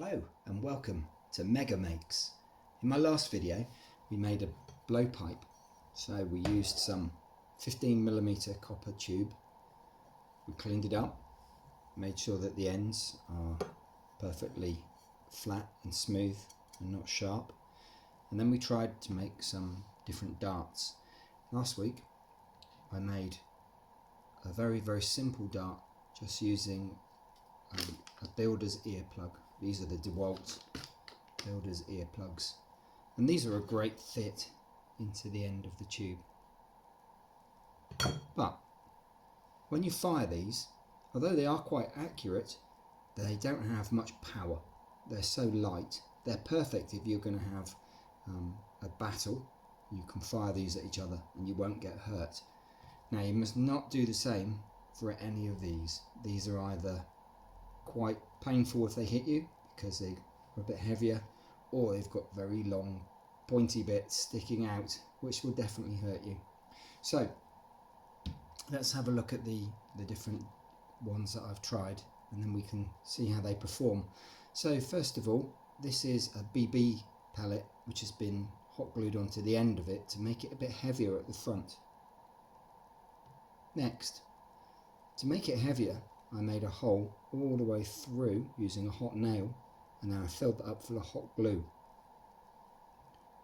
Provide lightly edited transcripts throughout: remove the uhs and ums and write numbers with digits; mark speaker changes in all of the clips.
Speaker 1: Hello and welcome to Mega Makes. In my last video we made a blowpipe. So we used some 15mm copper tube. We cleaned it up, made sure that the ends are perfectly flat and smooth and not sharp. And then we tried to make some different darts. Last week I made a very simple dart just using a builder's earplug. These are the DeWalt builder's earplugs, and these are a great fit into the end of the tube. But when you fire these, although they are quite accurate, they don't have much power. They're so light. They're perfect if you're going to have a battle. You can fire these at each other and you won't get hurt. Now you must not do the same for any of these. These are either quite painful if they hit you because they're a bit heavier, or they've got very long pointy bits sticking out which will definitely hurt you. So let's have a look at the different ones that I've tried, and then we can see how they perform. So first of all, this is a BB pellet which has been hot glued onto the end of it to make it a bit heavier at the front. Next, to make it heavier, I made a hole all the way through using a hot nail, and then I filled that up full of hot glue.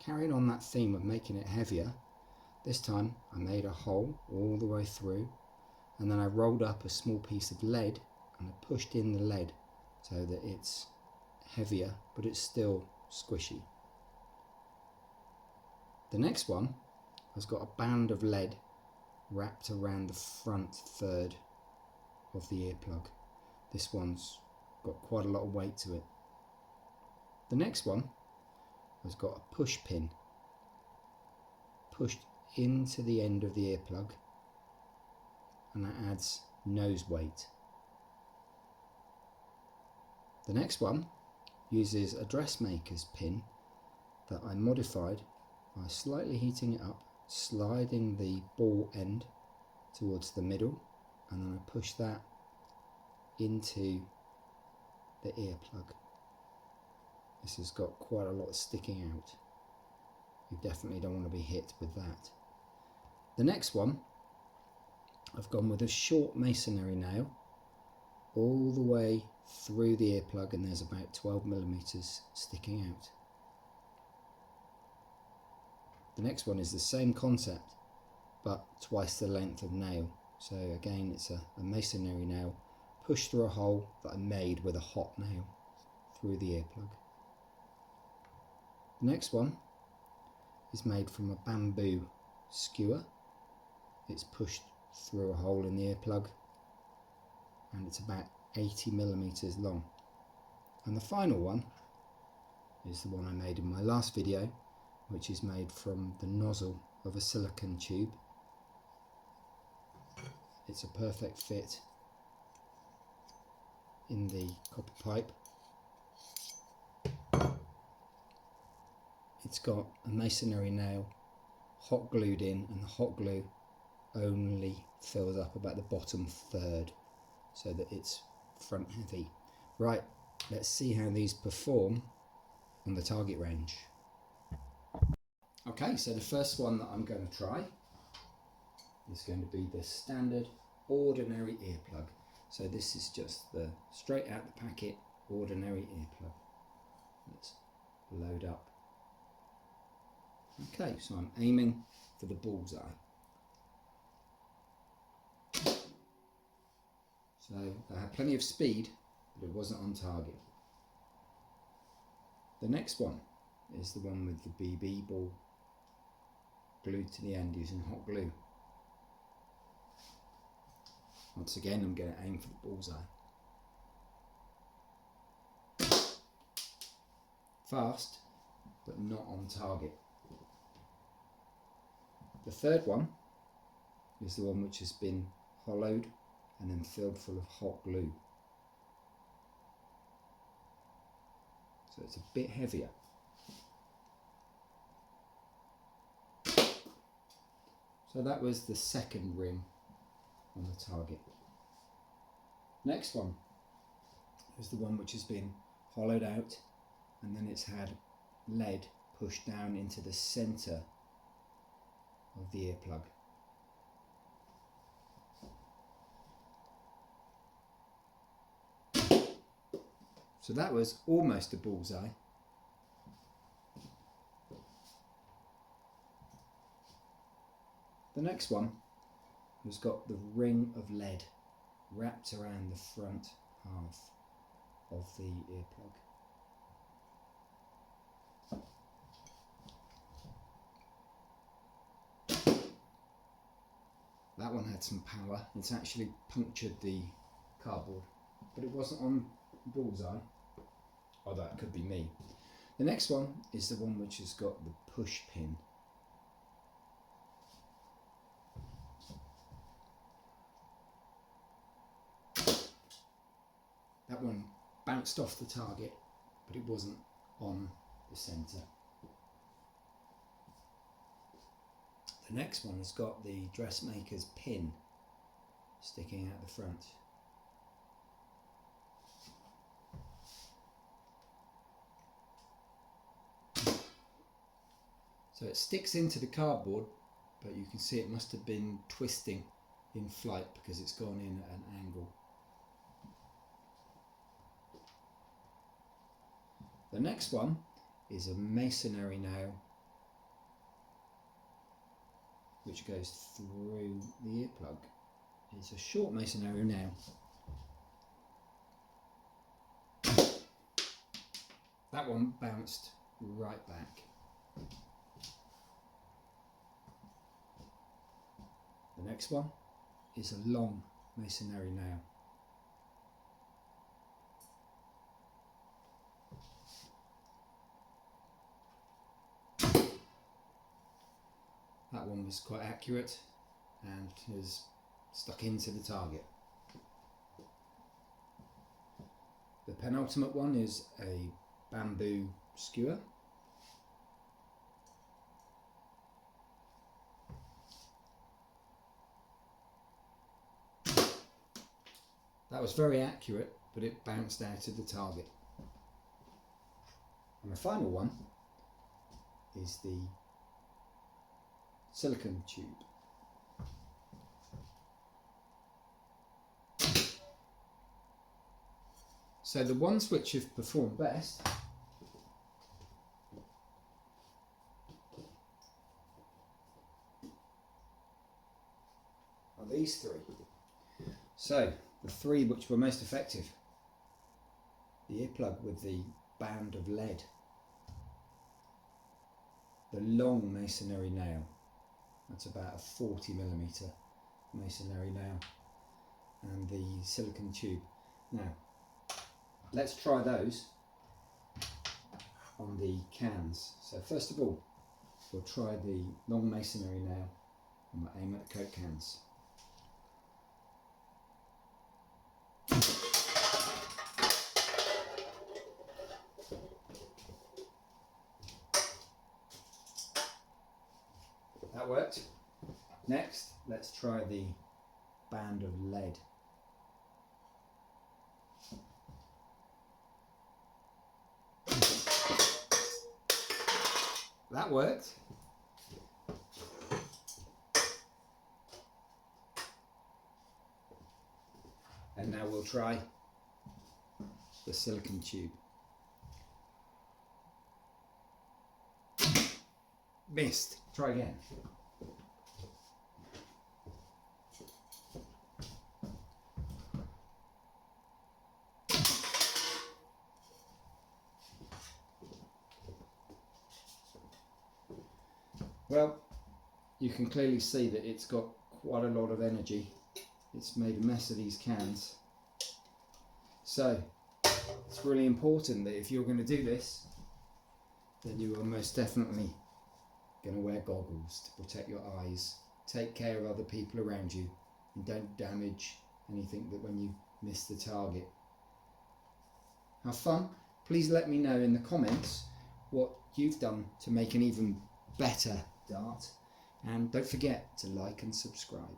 Speaker 1: Carrying on that theme of making it heavier, this time I made a hole all the way through, and then I rolled up a small piece of lead and I pushed in the lead so that it's heavier but it's still squishy. The next one has got a band of lead wrapped around the front third of the earplug. This one's got quite a lot of weight to it. The next one has got a push pin pushed into the end of the earplug, and that adds nose weight. The next one uses a dressmaker's pin that I modified by slightly heating it up, sliding the ball end towards the middle, and then I push that into the earplug. This has got quite a lot sticking out. You definitely don't want to be hit with that. The next one, I've gone with a short masonry nail all the way through the earplug, and there's about 12mm sticking out. The next one is the same concept but twice the length of nail. So again, it's a masonry nail pushed through a hole that I made with a hot nail through the earplug. The next one is made from a bamboo skewer. It's pushed through a hole in the earplug, and it's about 80mm long. And the final one is the one I made in my last video, which is made from the nozzle of a silicone tube. It's a perfect fit in the copper pipe. It's got a masonry nail hot glued in, and the hot glue only fills up about the bottom third so that it's front heavy. Right, let's see how these perform on the target range. Okay, so the first one that I'm going to try is going to be the standard ordinary earplug. So this is just the straight out the packet ordinary earplug. Let's load up. Okay, so I'm aiming for the bullseye. So I had plenty of speed, but it wasn't on target. The next one is the one with the BB ball glued to the end using hot glue. Once again, I'm going to aim for the bullseye. Fast, but not on target. The third one is the one which has been hollowed and then filled full of hot glue. So it's a bit heavier. So that was the second ring on the target. Next one is the one which has been hollowed out, and then it's had lead pushed down into the centre of the earplug. So that was almost a bullseye. The next one has got the ring of lead wrapped around the front half of the earplug. That one had some power. It's actually punctured the cardboard, but it wasn't on bullseye. Oh, that could be me. The next one is the one which has got the push pin. That one bounced off the target, but it wasn't on the centre. The next one has got the dressmaker's pin sticking out the front. So it sticks into the cardboard, but you can see it must have been twisting in flight because it's gone in at an angle. The next one is a masonry nail which goes through the earplug. It's a short masonry nail. That one bounced right back. The next one is a long masonry nail. That one was quite accurate and has stuck into the target. The penultimate one is a bamboo skewer. That was very accurate, but it bounced out of the target. And the final one is the silicone tube. So the ones which have performed best are these three. So the three which were most effective: the earplug with the band of lead, the long masonry nail, that's about a 40mm masonry nail, and the silicone tube. Now let's try those on the cans. So first of all, we'll try the long masonry nail and we'll aim at the Coke cans. That worked. Next, let's try the band of lead. That worked. And now we'll try the silicone tube. Missed. Try again. Well, you can clearly see that it's got quite a lot of energy. It's made a mess of these cans. So it's really important that if you're going to do this, then you are most definitely going to wear goggles to protect your eyes. Take care of other people around you and don't damage anything that when you miss the target. Have fun. Please let me know in the comments what you've done to make an even better dart, and don't forget to like and subscribe.